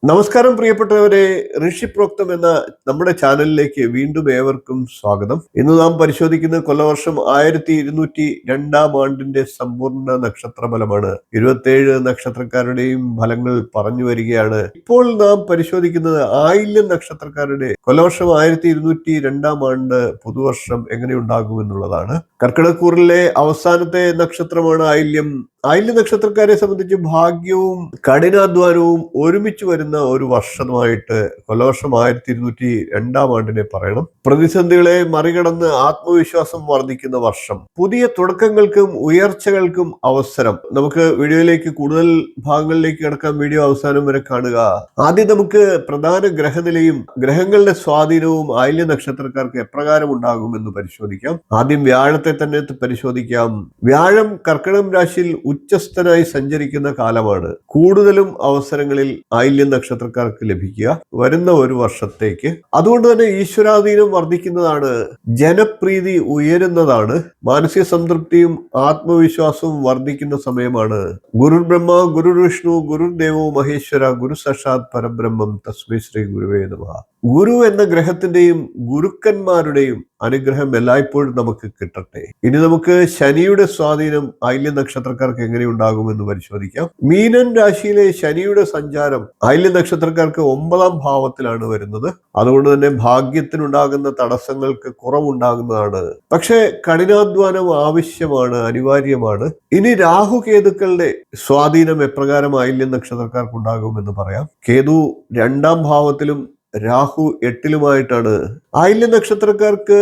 നമസ്കാരം പ്രിയപ്പെട്ടവരെ, ഋഷിപ്രോക്തം എന്ന നമ്മുടെ ചാനലിലേക്ക് വീണ്ടും ഏവർക്കും സ്വാഗതം. ഇന്ന് നാം പരിശോധിക്കുന്ന കൊല്ലവർഷം 1202 ആണ്ടിന്റെ സമ്പൂർണ്ണ നക്ഷത്ര ഫലമാണ്. 27 നക്ഷത്രക്കാരുടെയും ഫലങ്ങൾ പറഞ്ഞു വരികയാണ്. ഇപ്പോൾ നാം പരിശോധിക്കുന്നത് ആയില്യം നക്ഷത്രക്കാരുടെ കൊല്ലവർഷം 1202 ആണ്ട് പുതുവർഷം എങ്ങനെയുണ്ടാകുമെന്നുള്ളതാണ്. കർക്കിടക്കൂറിലെ അവസാനത്തെ നക്ഷത്രമാണ് ആയില്യം. ആയില്യ നക്ഷത്രക്കാരെ സംബന്ധിച്ച് ഭാഗ്യവും കഠിനാധ്വാനവും ഒരുമിച്ച് വരുന്ന ഒരു വർഷമായിട്ട് കൊല്ലവർഷം 1202 ആണ്ടിനെ പറയണം. പ്രതിസന്ധികളെ മറികടന്ന് ആത്മവിശ്വാസം വർദ്ധിക്കുന്ന വർഷം, പുതിയ തുടക്കങ്ങൾക്കും ഉയർച്ചകൾക്കും അവസരം. നമുക്ക് വീഡിയോയിലേക്ക് കൂടുതൽ ഭാഗങ്ങളിലേക്ക് കിടക്കാൻ വീഡിയോ അവസാനം വരെ കാണുക. ആദ്യം നമുക്ക് പ്രധാന ഗ്രഹനിലയും ഗ്രഹങ്ങളുടെ സ്വാധീനവും ആയില്യ നക്ഷത്രക്കാർക്ക് എപ്രകാരം ഉണ്ടാകുമെന്ന് പരിശോധിക്കാം. ആദ്യം വ്യാഴത്തെ തന്നെ പരിശോധിക്കാം. വ്യാഴം കർക്കിടകം രാശിയിൽ ഉച്ചസ്ഥനായി സഞ്ചരിക്കുന്ന കാലമാണ്. കൂടുതലും അവസരങ്ങളിൽ ആയില്യം നക്ഷത്രക്കാർക്ക് ലഭിക്കുക വരുന്ന ഒരു വർഷത്തേക്ക്. അതുകൊണ്ട് തന്നെ ഈശ്വരാധീനം വർദ്ധിക്കുന്നതാണ്, ജനപ്രീതി ഉയരുന്നതാണ്, മാനസിക സംതൃപ്തിയും ആത്മവിശ്വാസവും വർദ്ധിക്കുന്ന സമയമാണ്. ഗുരുർ ബ്രഹ്മ ഗുരുർ വിഷ്ണു ഗുരുർ ദേവോ മഹേശ്വര ഗുരു സാക്ഷാത് പരബ്രഹ്മം തസ്മൈ ശ്രീ ഗുരുവേ നമഃ. ഗുരു എന്ന ഗ്രഹത്തിന്റെയും ഗുരുക്കന്മാരുടെയും അനുഗ്രഹം എല്ലായ്പ്പോഴും നമുക്ക് കിട്ടട്ടെ. ഇനി നമുക്ക് ശനിയുടെ സ്വാധീനം ആയില്യ നക്ഷത്രക്കാർക്ക് എങ്ങനെയുണ്ടാകുമെന്ന് പരിശോധിക്കാം. മീനൻ രാശിയിലെ ശനിയുടെ സഞ്ചാരം ആയില്യ നക്ഷത്രക്കാർക്ക് 9ാം ഭാവത്തിലാണ് വരുന്നത്. അതുകൊണ്ട് തന്നെ ഭാഗ്യത്തിനുണ്ടാകുന്ന തടസ്സങ്ങൾക്ക് കുറവുണ്ടാകുന്നതാണ്. പക്ഷെ കഠിനാധ്വാനം ആവശ്യമാണ്, അനിവാര്യമാണ്. ഇനി രാഹു കേതുക്കളുടെ സ്വാധീനം എപ്രകാരം ആയില്യ നക്ഷത്രക്കാർക്ക് ഉണ്ടാകുമെന്ന് പറയാം. കേതു 2ാം ഭാവത്തിലും രാഹു 8ലുമായിട്ടാണ്. ആയില്യ നക്ഷത്രക്കാർക്ക്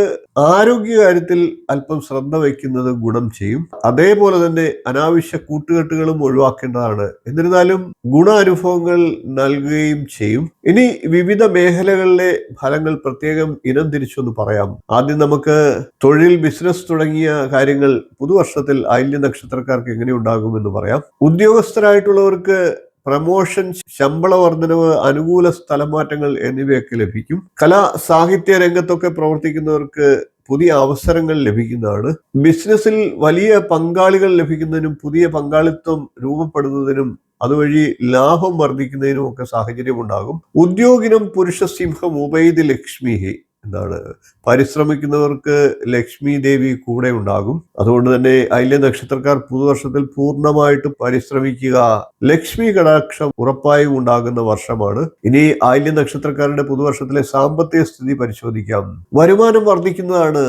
ആരോഗ്യകാര്യത്തിൽ അല്പം ശ്രദ്ധ വയ്ക്കുന്നത് ഗുണം ചെയ്യും. അതേപോലെ തന്നെ അനാവശ്യ കൂട്ടുകെട്ടുകളും ഒഴിവാക്കേണ്ടതാണ്. എന്നിരുന്നാലും ഗുണാനുഭവങ്ങൾ നൽകുകയും ചെയ്യും. ഇനി വിവിധ മേഖലകളിലെ ഫലങ്ങൾ പ്രത്യേകം ഇനം തിരിച്ചൊന്ന് പറയാം. ആദ്യം നമുക്ക് തൊഴിൽ, ബിസിനസ് തുടങ്ങിയ കാര്യങ്ങൾ പുതുവർഷത്തിൽ ആയില്യ നക്ഷത്രക്കാർക്ക് എങ്ങനെയുണ്ടാകുമെന്ന് പറയാം. ഉദ്യോഗസ്ഥരായിട്ടുള്ളവർക്ക് പ്രമോഷൻ, ശമ്പള വർധനവ്, അനുകൂല സ്ഥലമാറ്റങ്ങൾ എന്നിവയൊക്കെ ലഭിക്കും. കലാ സാഹിത്യ രംഗത്തൊക്കെ പ്രവർത്തിക്കുന്നവർക്ക് പുതിയ അവസരങ്ങൾ ലഭിക്കുന്നതാണ്. ബിസിനസ്സിൽ വലിയ പങ്കാളികൾ ലഭിക്കുന്നതിനും പുതിയ പങ്കാളിത്തം രൂപപ്പെടുന്നതിനും അതുവഴി ലാഭം വർദ്ധിക്കുന്നതിനും ഒക്കെ സാഹചര്യം ഉണ്ടാകും. ഉദ്യോഗിനം പുരുഷ സിംഹം ഉപൈതി ലക്ഷ്മിഹി എന്താണ്, പരിശ്രമിക്കുന്നവർക്ക് ലക്ഷ്മി ദേവി കൂടെ ഉണ്ടാകും. അതുകൊണ്ട് തന്നെ ആയില്യ നക്ഷത്രക്കാർ പുതുവർഷത്തിൽ പൂർണ്ണമായിട്ട് പരിശ്രമിക്കുക. ലക്ഷ്മി കടാക്ഷം ഉറപ്പായും ഉണ്ടാകുന്ന വർഷമാണ്. ഇനി ആയില്യ നക്ഷത്രക്കാരുടെ പുതുവർഷത്തിലെ സാമ്പത്തിക സ്ഥിതി പരിശോധിക്കാം. വരുമാനം വർദ്ധിക്കുന്നതാണ്,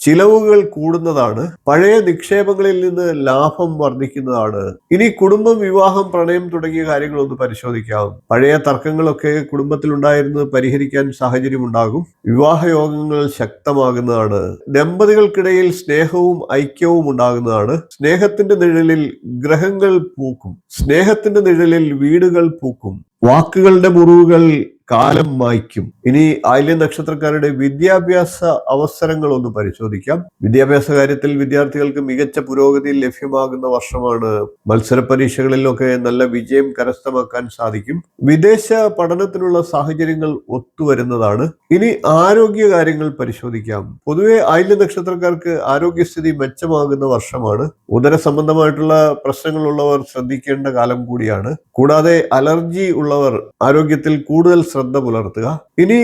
ചിലവുകൾ കൂടുന്നതാണ്, പഴയ നിക്ഷേപങ്ങളിൽ നിന്ന് ലാഭം വർദ്ധിക്കുന്നതാണ്. ഇനി കുടുംബം, വിവാഹം, പ്രണയം തുടങ്ങിയ കാര്യങ്ങളൊന്ന് പരിശോധിക്കാം. പഴയ തർക്കങ്ങളൊക്കെ കുടുംബത്തിൽ ഉണ്ടായിരുന്നത് പരിഹരിക്കാൻ സാഹചര്യം ഉണ്ടാകും. വിവാഹയോഗങ്ങൾ ശക്തമാകുന്നതാണ്. ദമ്പതികൾക്കിടയിൽ സ്നേഹവും ഐക്യവും ഉണ്ടാകുന്നതാണ്. സ്നേഹത്തിന്റെ നിഴലിൽ ഗ്രഹങ്ങൾ പൂക്കും, സ്നേഹത്തിന്റെ നിഴലിൽ വീടുകൾ പൂക്കും, വാക്കുകളുടെ മുറിവുകൾ കാലം മായ്ക്കും. ഇനി ആയില്യ നക്ഷത്രക്കാരുടെ വിദ്യാഭ്യാസ അവസരങ്ങൾ ഒന്ന് പരിശോധിക്കാം. വിദ്യാഭ്യാസ കാര്യത്തിൽ വിദ്യാർത്ഥികൾക്ക് മികച്ച പുരോഗതി ലഭ്യമാകുന്ന വർഷമാണ്. മത്സര പരീക്ഷകളിലൊക്കെ നല്ല വിജയം കരസ്ഥമാക്കാൻ സാധിക്കും. വിദേശ പഠനത്തിനുള്ള സാഹചര്യങ്ങൾ ഒത്തുവരുന്നതാണ്. ഇനി ആരോഗ്യ കാര്യങ്ങൾ പരിശോധിക്കാം. പൊതുവെ ആയില്യ നക്ഷത്രക്കാർക്ക് ആരോഗ്യസ്ഥിതി മെച്ചമാകുന്ന വർഷമാണ്. ഉദര സംബന്ധമായിട്ടുള്ള പ്രശ്നങ്ങളുള്ളവർ ശ്രദ്ധിക്കേണ്ട കാലം കൂടിയാണ്. കൂടാതെ അലർജി ഉള്ളവർ ആരോഗ്യത്തിൽ കൂടുതൽ ശ്രദ്ധ പുലർത്തുക. ഇനി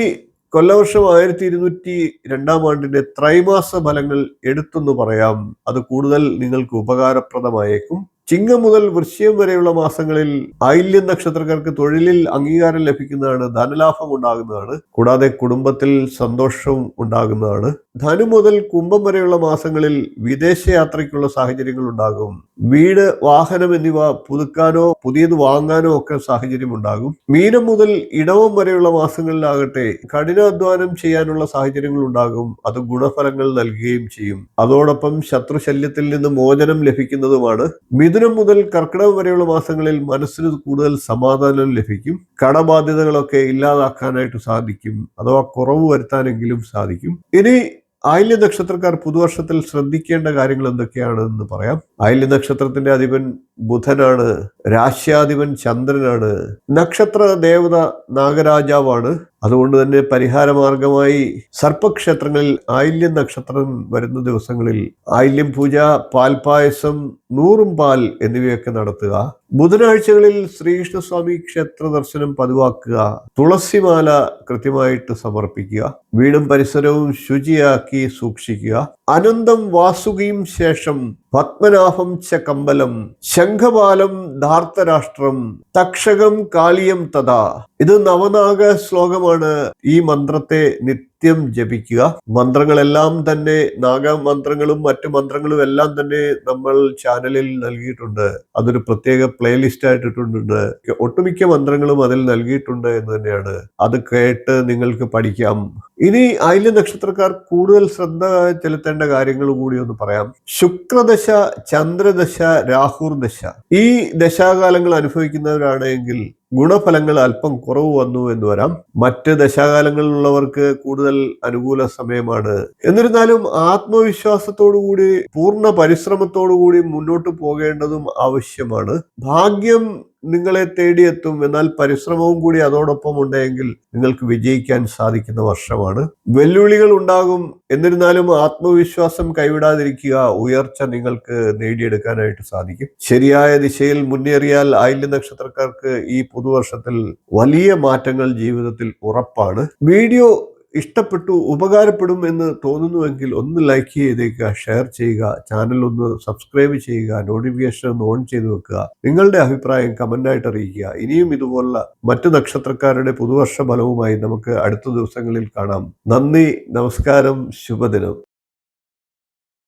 കൊല്ലവർഷം 1202 ആണ്ടിന്റെ ത്രൈമാസ ഫലങ്ങൾ എടുത്തൊന്ന് പറയാം. അത് കൂടുതൽ നിങ്ങൾക്ക് ഉപകാരപ്രദമായേക്കും. ചിങ്ങം മുതൽ വൃശ്ചികം വരെയുള്ള മാസങ്ങളിൽ ആയില്യം നക്ഷത്രക്കാർക്ക് തൊഴിലിൽ അംഗീകാരം ലഭിക്കുന്നതാണ്, ധനലാഭം ഉണ്ടാകുന്നതാണ്. കൂടാതെ കുടുംബത്തിൽ സന്തോഷവും ഉണ്ടാകുന്നതാണ്. ധനു മുതൽ കുംഭം വരെയുള്ള മാസങ്ങളിൽ വിദേശയാത്രയ്ക്കുള്ള സാഹചര്യങ്ങൾ ഉണ്ടാകും. വീട്, വാഹനം എന്നിവ പുതുക്കാനോ പുതിയത് വാങ്ങാനോ ഒക്കെ സാഹചര്യം ഉണ്ടാകും. മീനം മുതൽ ഇടവം വരെയുള്ള മാസങ്ങളിലാകട്ടെ കഠിനാധ്വാനം ചെയ്യാനുള്ള സാഹചര്യങ്ങൾ ഉണ്ടാകും. അത് ഗുണഫലങ്ങൾ നൽകുകയും ചെയ്യും. അതോടൊപ്പം ശത്രുശല്യത്തിൽ നിന്ന് മോചനം ലഭിക്കുന്നതുമാണ്. മിഥുനം മുതൽ കർക്കിടകം വരെയുള്ള മാസങ്ങളിൽ മനസ്സിന് കൂടുതൽ സമാധാനം ലഭിക്കും. കടബാധ്യതകളൊക്കെ ഇല്ലാതാക്കാനായിട്ട് സാധിക്കും, അഥവാ കുറവ് വരുത്താനെങ്കിലും സാധിക്കും. ഇനി ആയില്യ നക്ഷത്രക്കാർ പുതുവർഷത്തിൽ ശ്രദ്ധിക്കേണ്ട കാര്യങ്ങൾ എന്തൊക്കെയാണെന്ന് പറയാം. ആയില്യ നക്ഷത്രത്തിന്റെ അധിപൻ ബുധനാണ്. രാശ്യാധിപൻ ചന്ദ്രനാണ്. നക്ഷത്ര ദേവത നാഗരാജാവാണ്. അതുകൊണ്ട് തന്നെ പരിഹാരമാർഗമായി സർപ്പക്ഷേത്രങ്ങളിൽ ആയില്യം നക്ഷത്രം വരുന്ന ദിവസങ്ങളിൽ ആയില്യം പൂജ, പാൽപായസം, 100 പാൽ എന്നിവയൊക്കെ നടത്തുക. ബുധനാഴ്ചകളിൽ ശ്രീകൃഷ്ണസ്വാമി ക്ഷേത്ര ദർശനം പതിവാക്കുക. തുളസിമാല കൃത്യമായിട്ട് സമർപ്പിക്കുക. വീടും പരിസരവും ശുചിയാക്കി സൂക്ഷിക്കുക. അനന്തം വാസുകിയും ശേഷം പത്മനാഭം ച കമ്പലം ശംഖപാലം ധാർത്തരാഷ്ട്രം തക്ഷകം കാളിയം തഥാ. ഇത് നവനാഗ ശ്ലോകമാണ്. ഈ മന്ത്രത്തെ നിത്യം ജപിക്കുക. മന്ത്രങ്ങളെല്ലാം തന്നെ, നാഗമന്ത്രങ്ങളും മറ്റു മന്ത്രങ്ങളും എല്ലാം തന്നെ നമ്മൾ ചാനലിൽ നൽകിയിട്ടുണ്ട്. അതൊരു പ്രത്യേക പ്ലേലിസ്റ്റ് ആയിട്ടിട്ടുണ്ട്. ഒട്ടുമിക്ക മന്ത്രങ്ങളും അതിൽ നൽകിയിട്ടുണ്ട് എന്ന് തന്നെയാണ്. അത് കേട്ട് നിങ്ങൾക്ക് പഠിക്കാം. ഇനി ആയില്യ നക്ഷത്രക്കാർ കൂടുതൽ ശ്രദ്ധ ചെലുത്തേണ്ട കാര്യങ്ങൾ കൂടി ഒന്ന് പറയാം. ശുക്രദശ, ചന്ദ്രദശ, രാഹുർദശ ഈ ദശാകാലങ്ങൾ അനുഭവിക്കുന്നവരാണെങ്കിൽ ഗുണഫലങ്ങൾ അല്പം കുറവ് വന്നു എന്ന് വരാം. മറ്റ് ദശാകാലങ്ങളിലുള്ളവർക്ക് കൂടുതൽ അനുകൂല സമയമാണ്. എന്നിരുന്നാലും ആത്മവിശ്വാസത്തോടുകൂടി പൂർണ്ണ പരിശ്രമത്തോടുകൂടി മുന്നോട്ട് പോകേണ്ടതും ആവശ്യമാണ്. ഭാഗ്യം നിങ്ങളെ തേടിയെത്തും. എന്നാൽ പരിശ്രമവും കൂടി അതോടൊപ്പം ഉണ്ടെങ്കിൽ നിങ്ങൾക്ക് വിജയിക്കാൻ സാധിക്കുന്ന വർഷമാണ്. വെല്ലുവിളികൾ ഉണ്ടാകും. എന്നിരുന്നാലും ആത്മവിശ്വാസം കൈവിടാതിരിക്കുക. ഉയർച്ച നിങ്ങൾക്ക് നേടിയെടുക്കാനായിട്ട് സാധിക്കും. ശരിയായ ദിശയിൽ മുന്നേറിയാൽ ആയില്യ നക്ഷത്രക്കാർക്ക് ഈ പുതുവർഷത്തിൽ വലിയ മാറ്റങ്ങൾ ജീവിതത്തിൽ ഉറപ്പാണ്. വീഡിയോ ഇഷ്ടപ്പെട്ടു, ഉപകാരപ്പെടും എന്ന് തോന്നുന്നുവെങ്കിൽ ഒന്ന് ലൈക്ക് ചെയ്തേക്കുക, ഷെയർ ചെയ്യുക, ചാനൽ ഒന്ന് സബ്സ്ക്രൈബ് ചെയ്യുക, നോട്ടിഫിക്കേഷൻ ഒന്ന് ഓൺ ചെയ്ത് വെക്കുക. നിങ്ങളുടെ അഭിപ്രായം കമന്റായിട്ട് അറിയിക്കുക. ഇനിയും ഇതുപോലുള്ള മറ്റു നക്ഷത്രക്കാരുടെ പുതുവർഷ ഫലവുമായി നമുക്ക് അടുത്ത ദിവസങ്ങളിൽ കാണാം. നന്ദി, നമസ്കാരം, ശുഭദിനം.